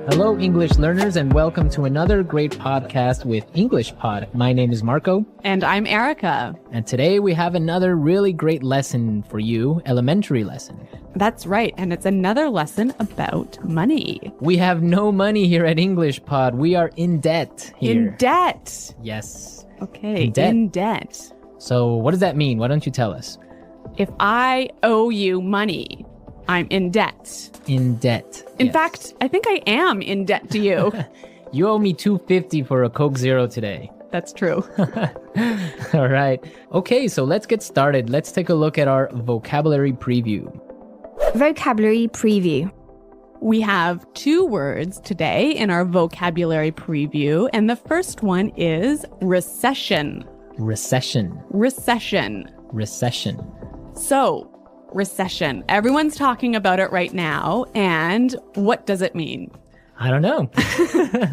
Hello, English learners, and welcome to another great podcast with English Pod. My name is Marco. And I'm Erica. And today we have another really great lesson for you, elementary lesson. That's right, and it's another lesson about money. We have no money here at English Pod. We are in debt here. In debt? Yes. Okay, in debt. So what does that mean? Why don't you tell us? If I owe you money, I'm in debt. In debt. In fact, I think I am in debt to you. You owe me $2.50 for a Coke Zero today. That's true. All right. Okay, so let's get started. Let's take a look at our vocabulary preview. Vocabulary preview. We have 2 words today in our vocabulary preview, and the first one is recession. Recession. Recession. Recession. So, recession. Everyone's talking about it right now, and what does it mean? I don't know.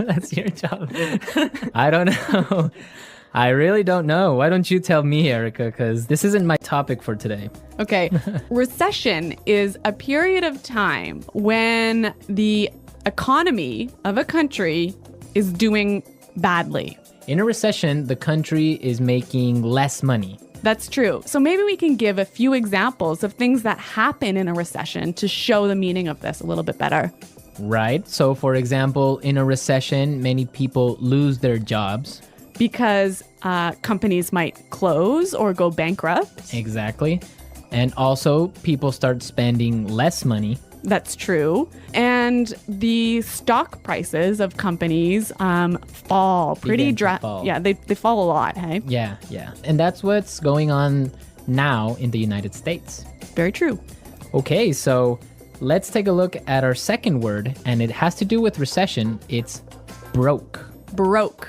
That's your job. I don't know. I really don't know. Why don't you tell me, Erica? Because this isn't my topic for today. Okay. Recession is a period of time when the economy of a country is doing badly. In a recession, the country is making less money. That's true. So maybe we can give a few examples of things that happen in a recession to show the meaning of this a little bit better. Right. So, for example, in a recession, many people lose their jobs. Because companies might close or go bankrupt. Exactly. And also, people start spending less money. That's true. And the stock prices of companies fall pretty drastically. Yeah, they fall a lot, hey? Yeah. And that's what's going on now in the United States. Very true. Okay, so let's take a look at our second word, and it has to do with recession. It's broke. Broke.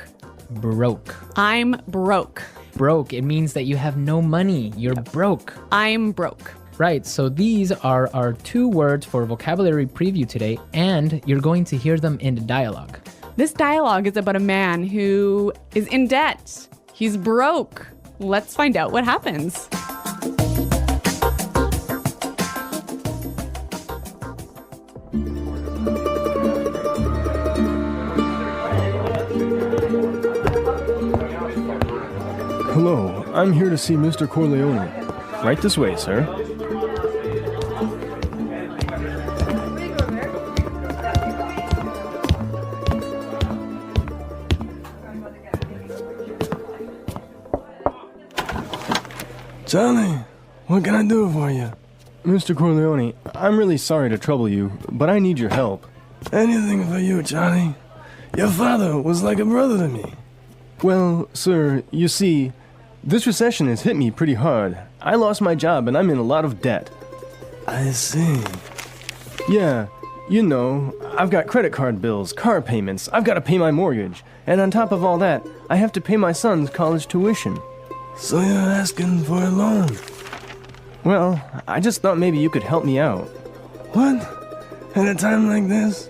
Broke. I'm broke. Broke. It means that you have no money. You're broke. I'm broke. Right, so these are our 2 words for vocabulary preview today, and you're going to hear them in the dialogue. This dialogue is about a man who is in debt. He's broke. Let's find out what happens. Hello, I'm here to see Mr. Corleone. Right this way, sir. Charlie, what can I do for you? Mr. Corleone, I'm really sorry to trouble you, but I need your help. Anything for you, Charlie. Your father was like a brother to me. Well, sir, you see, this recession has hit me pretty hard. I lost my job and I'm in a lot of debt. I see. Yeah, you know, I've got credit card bills, car payments, I've got to pay my mortgage, and on top of all that, I have to pay my son's college tuition. So you're asking for a loan? Well, I just thought maybe you could help me out. What? At a time like this?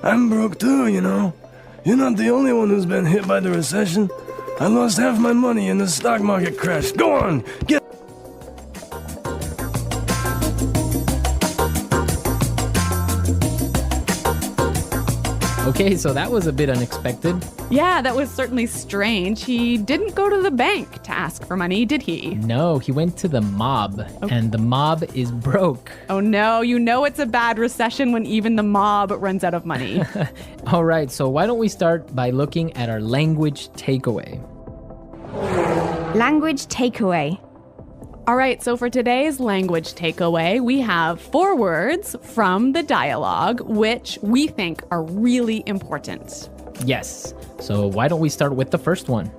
I'm broke too, you know. You're not the only one who's been hit by the recession. I lost half my money in the stock market crash. Go on, get... Okay, so that was a bit unexpected. Yeah, that was certainly strange. He didn't go to the bank to ask for money, did he? No, he went to the mob, and the mob is broke. Oh no, you know it's a bad recession when even the mob runs out of money. All right, so why don't we start by looking at our language takeaway. Language takeaway. All right, so for today's language takeaway, we have 4 words from the dialogue, which we think are really important. Yes, so why don't we start with the first one?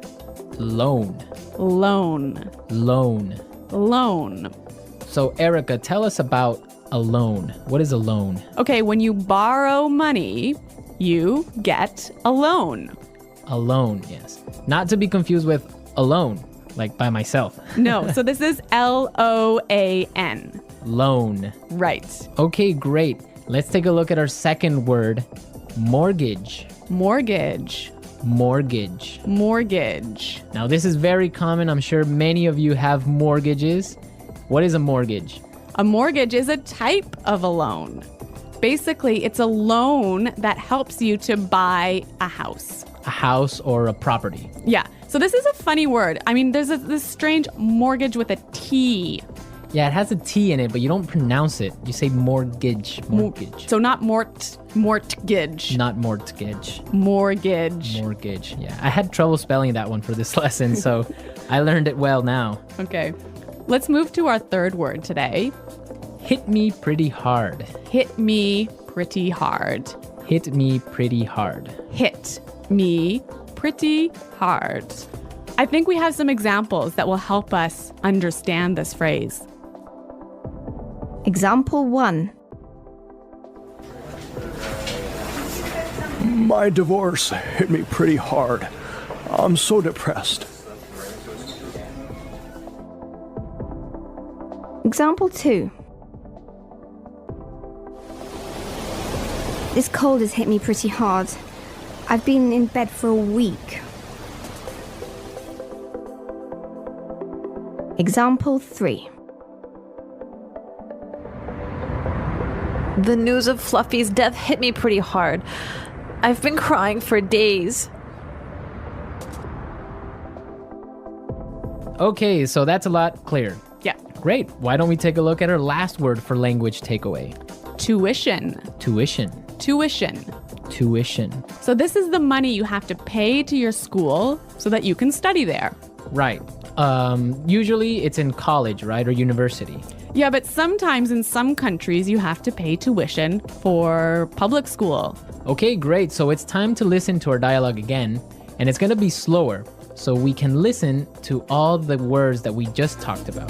Loan. Loan. Loan. Loan. So Erica, tell us about a loan. What is a loan? Okay, when you borrow money, you get a loan. A loan, yes. Not to be confused with alone, like by myself. No, so this is L-O-A-N. Loan. Right. Okay, great. Let's take a look at our second word, mortgage. Mortgage. Mortgage. Mortgage. Now, this is very common. I'm sure many of you have mortgages. What is a mortgage? A mortgage is a type of a loan. Basically, it's a loan that helps you to buy a house. A house or a property. Yeah. So this is a funny word. I mean, there's this strange mortgage with a T. Yeah, it has a T in it, but you don't pronounce it. You say mortgage. Mortgage. So not mortgage. Not mortgage. Mortgage. Mortgage. Yeah. I had trouble spelling that one for this lesson, so I learned it well now. Okay. Let's move to our third word today. Hit me pretty hard. Hit me pretty hard. Hit me pretty hard. Hit me pretty hard. I think we have some examples that will help us understand this phrase. Example 1. My divorce hit me pretty hard. I'm so depressed. Example 2. This cold has hit me pretty hard. I've been in bed for a week. Example 3. The news of Fluffy's death hit me pretty hard. I've been crying for days. Okay, so that's a lot clearer. Yeah. Great. Why don't we take a look at our last word for language takeaway? Tuition. Tuition. Tuition. Tuition. So this is the money you have to pay to your school so that you can study there. Right. Usually it's in college, right? Or university. Yeah, but sometimes in some countries you have to pay tuition for public school. Okay, great. So it's time to listen to our dialogue again, and it's going to be slower so we can listen to all the words that we just talked about.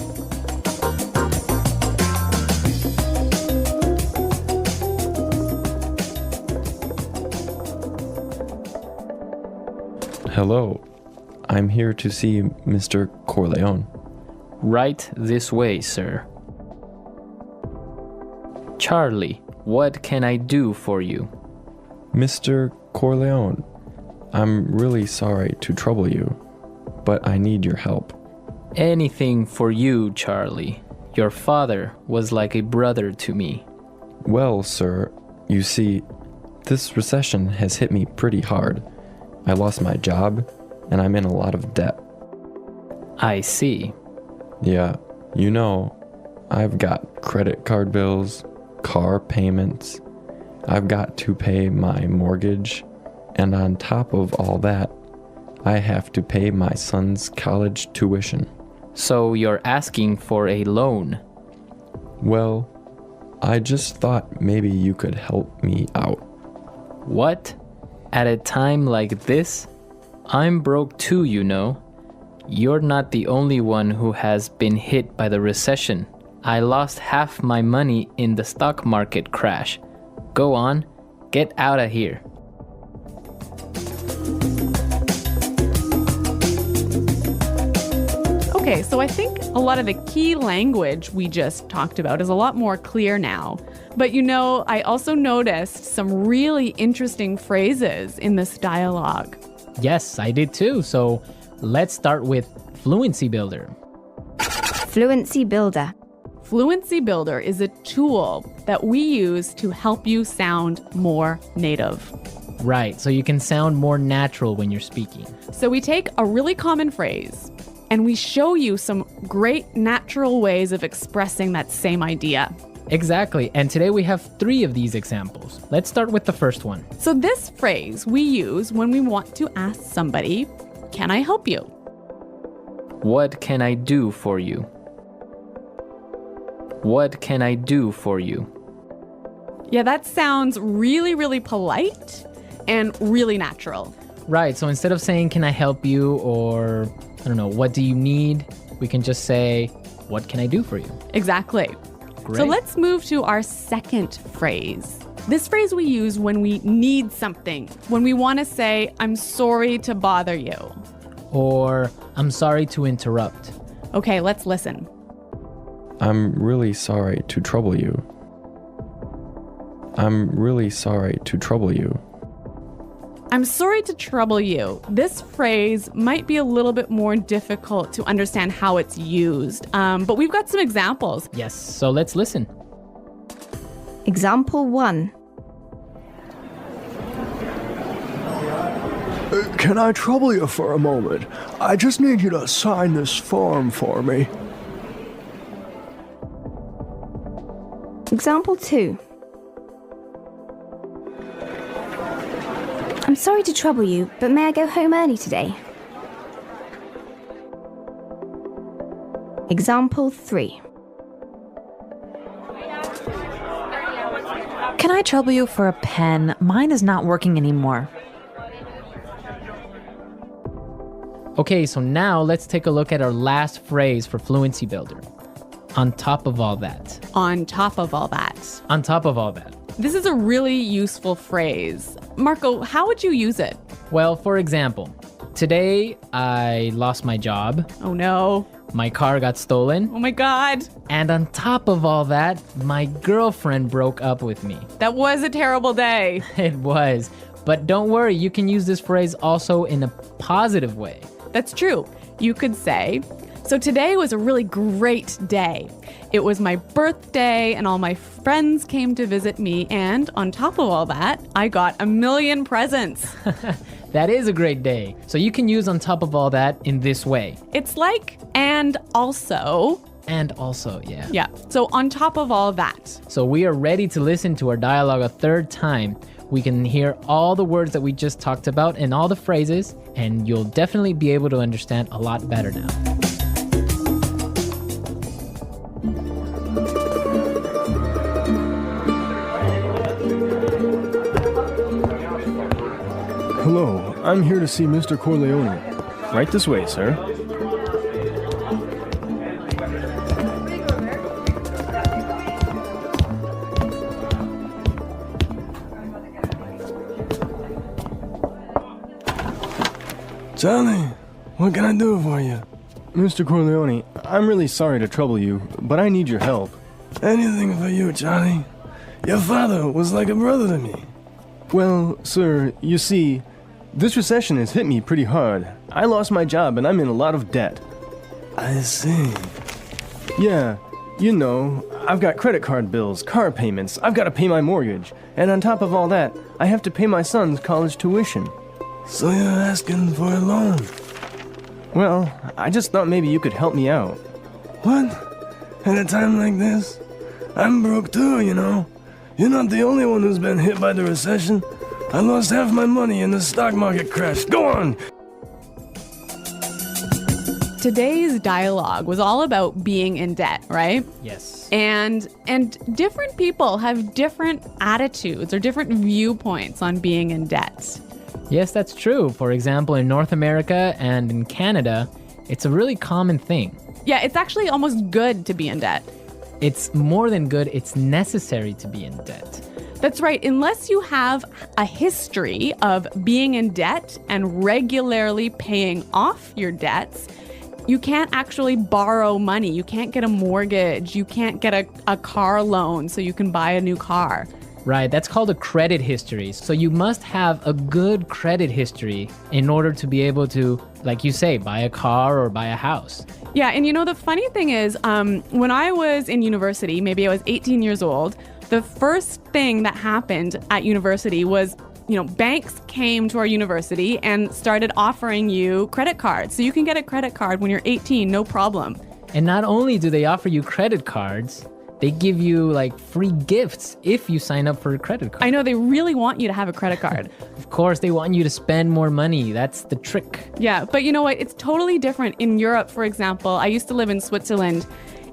Hello, I'm here to see Mr. Corleone. Right this way, sir. Charlie, what can I do for you? Mr. Corleone, I'm really sorry to trouble you, but I need your help. Anything for you, Charlie. Your father was like a brother to me. Well, sir, you see, this recession has hit me pretty hard. I lost my job, and I'm in a lot of debt. I see. Yeah, you know, I've got credit card bills, car payments, I've got to pay my mortgage, and on top of all that, I have to pay my son's college tuition. So you're asking for a loan? Well, I just thought maybe you could help me out. What? At a time like this? I'm broke too, you know. You're not the only one who has been hit by the recession. I lost half my money in the stock market crash. Go on, get out of here. Okay, so I think a lot of the key language we just talked about is a lot more clear now. But you know, I also noticed some really interesting phrases in this dialogue. Yes, I did too. So let's start with Fluency Builder. Fluency Builder. Fluency Builder is a tool that we use to help you sound more native. Right, so you can sound more natural when you're speaking. So we take a really common phrase and we show you some great natural ways of expressing that same idea. Exactly, and today we have 3 of these examples. Let's start with the first one. So this phrase we use when we want to ask somebody, "Can I help you?" What can I do for you? What can I do for you? Yeah, that sounds really, really polite and really natural. Right, so instead of saying, can I help you, or, I don't know, what do you need? We can just say, what can I do for you? Exactly. Great. So let's move to our second phrase. This phrase we use when we need something, when we want to say, I'm sorry to bother you. Or, I'm sorry to interrupt. Okay, let's listen. I'm really sorry to trouble you. I'm really sorry to trouble you. I'm sorry to trouble you. This phrase might be a little bit more difficult to understand how it's used, but we've got some examples. Yes, so let's listen. Example 1. Can I trouble you for a moment? I just need you to sign this form for me. Example 2. I'm sorry to trouble you, but may I go home early today? Example 3. Can I trouble you for a pen? Mine is not working anymore. Okay, so now let's take a look at our last phrase for Fluency Builder. On top of all that. On top of all that. On top of all that. This is a really useful phrase. Marco, how would you use it? Well, for example, today I lost my job, Oh no. my car got stolen, Oh my God. and on top of all that, my girlfriend broke up with me. That was a terrible day. It was. But don't worry, you can use this phrase also in a positive way. That's true. You could say, so today was a really great day. It was my birthday and all my friends came to visit me, and on top of all that, I got a million presents. That is a great day. So you can use on top of all that in this way. It's like, and also. And also, yeah. Yeah, so on top of all that. So we are ready to listen to our dialogue a third time. We can hear all the words that we just talked about and all the phrases, and you'll definitely be able to understand a lot better now. Hello, I'm here to see Mr. Corleone. Right this way, sir. Johnny, what can I do for you? Mr. Corleone, I'm really sorry to trouble you, but I need your help. Anything for you, Johnny. Your father was like a brother to me. Well, sir, you see, this recession has hit me pretty hard. I lost my job and I'm in a lot of debt. I see. Yeah, you know, I've got credit card bills, car payments, I've got to pay my mortgage, and on top of all that, I have to pay my son's college tuition. So you're asking for a loan? Well, I just thought maybe you could help me out. What? At a time like this? I'm broke too, you know. You're not the only one who's been hit by the recession. I lost half my money and the stock market crashed. Go on! Today's dialogue was all about being in debt, right? Yes. And different people have different attitudes or different viewpoints on being in debt. Yes, that's true. For example, in North America and in Canada, it's a really common thing. Yeah, it's actually almost good to be in debt. It's more than good, it's necessary to be in debt. That's right. Unless you have a history of being in debt and regularly paying off your debts, you can't actually borrow money. You can't get a mortgage. You can't get a car loan so you can buy a new car. Right, that's called a credit history. So you must have a good credit history in order to be able to, like you say, buy a car or buy a house. Yeah, and you know, the funny thing is, when I was in university, maybe I was 18 years old, the first thing that happened at university was, you know, banks came to our university and started offering you credit cards. So you can get a credit card when you're 18, no problem. And not only do they offer you credit cards, they give you like free gifts if you sign up for a credit card. I know, they really want you to have a credit card. Of course, they want you to spend more money. That's the trick. Yeah, but you know what? It's totally different. In Europe, for example, I used to live in Switzerland,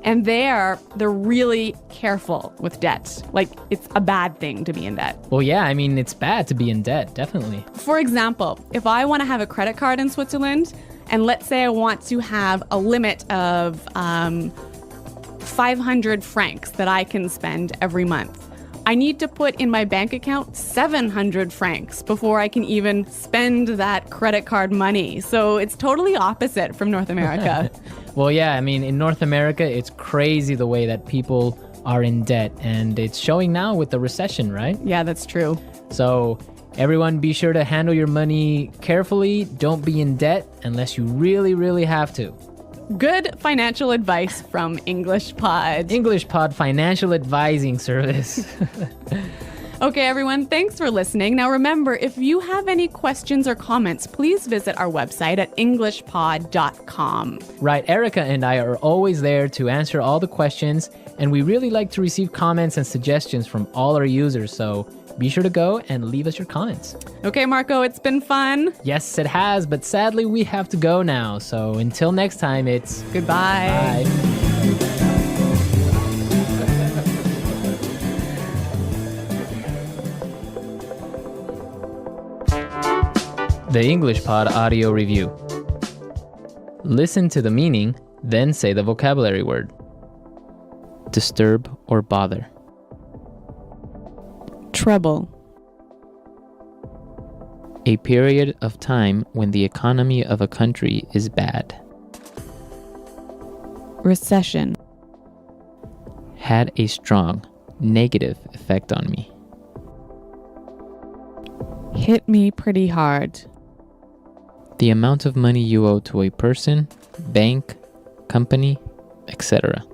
and they're really careful with debt. Like, it's a bad thing to be in debt. Well, yeah, I mean, it's bad to be in debt, definitely. For example, if I want to have a credit card in Switzerland, and let's say I want to have a limit of 500 francs that I can spend every month, I need to put in my bank account 700 francs before I can even spend that credit card money. So it's totally opposite from North America. Well, yeah, I mean, in North America, it's crazy the way that people are in debt, and it's showing now with the recession, right? Yeah, that's true. So everyone be sure to handle your money carefully. Don't be in debt unless you really, really have to. Good financial advice from English Pod. English Pod Financial Advising Service. Okay, everyone, thanks for listening. Now remember, if you have any questions or comments, please visit our website at englishpod.com. Right, Erica and I are always there to answer all the questions, and we really like to receive comments and suggestions from all our users, so be sure to go and leave us your comments. Okay, Marco, it's been fun. Yes, it has, but sadly we have to go now, so until next time, it's Goodbye. bye. The English Pod Audio Review. Listen to the meaning, then say the vocabulary word. Disturb or bother. Trouble. A period of time when the economy of a country is bad. Recession. Had a strong negative effect on me. Hit me pretty hard. The amount of money you owe to a person, bank, company, etc.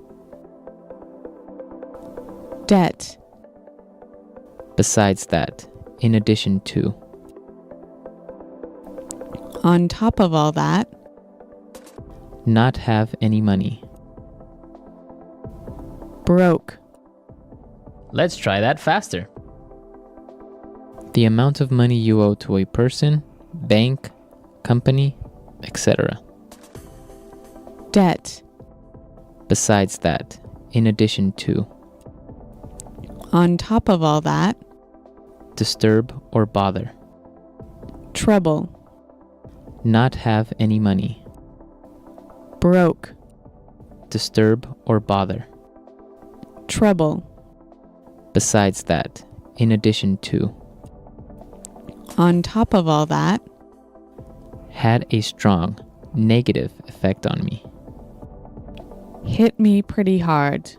Debt. Besides that, in addition to. On top of all that. Not have any money. Broke. Let's try that faster. The amount of money you owe to a person, bank, company, etc. Debt. Besides that, in addition to. On top of all that. Disturb or bother. Trouble. Not have any money. Broke. Disturb or bother. Trouble. Besides that, in addition to. On top of all that. Had a strong negative effect on me. Hit me pretty hard.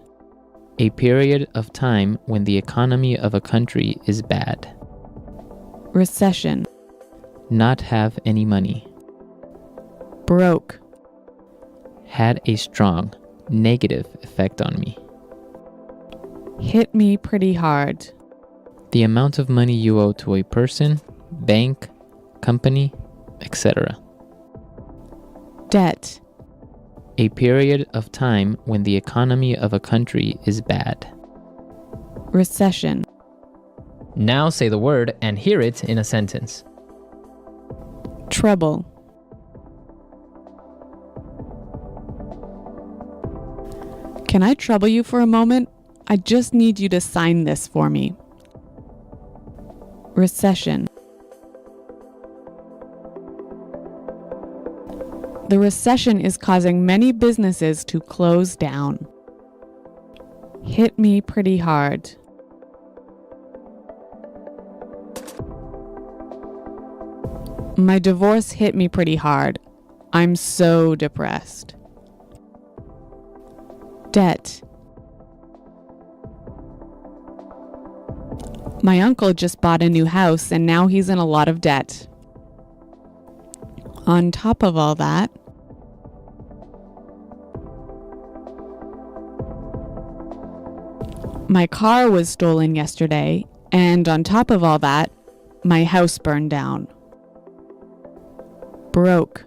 A period of time when the economy of a country is bad. Recession. Not have any money. Broke. Had a strong negative effect on me. Hit me pretty hard. The amount of money you owe to a person, bank, company, etc. Debt. A period of time when the economy of a country is bad. Recession. Now say the word and hear it in a sentence. Trouble. Can I trouble you for a moment? I just need you to sign this for me. Recession. The recession is causing many businesses to close down. Hit me pretty hard. My divorce hit me pretty hard. I'm so depressed. Debt. My uncle just bought a new house and now he's in a lot of debt. On top of all that, my car was stolen yesterday, and on top of all that, my house burned down. Broke.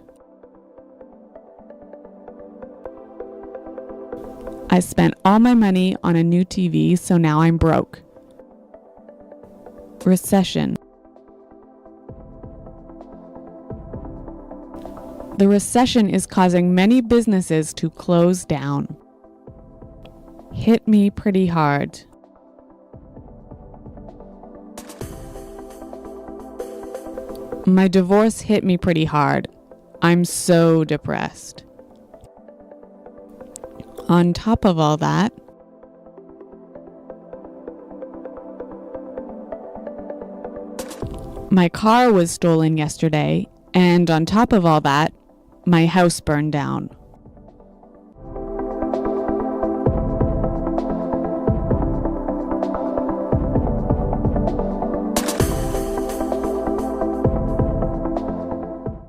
I spent all my money on a new TV, so now I'm broke. Recession. The recession is causing many businesses to close down. Hit me pretty hard. My divorce hit me pretty hard. I'm so depressed. On top of all that, my car was stolen yesterday, and on top of all that, my house burned down.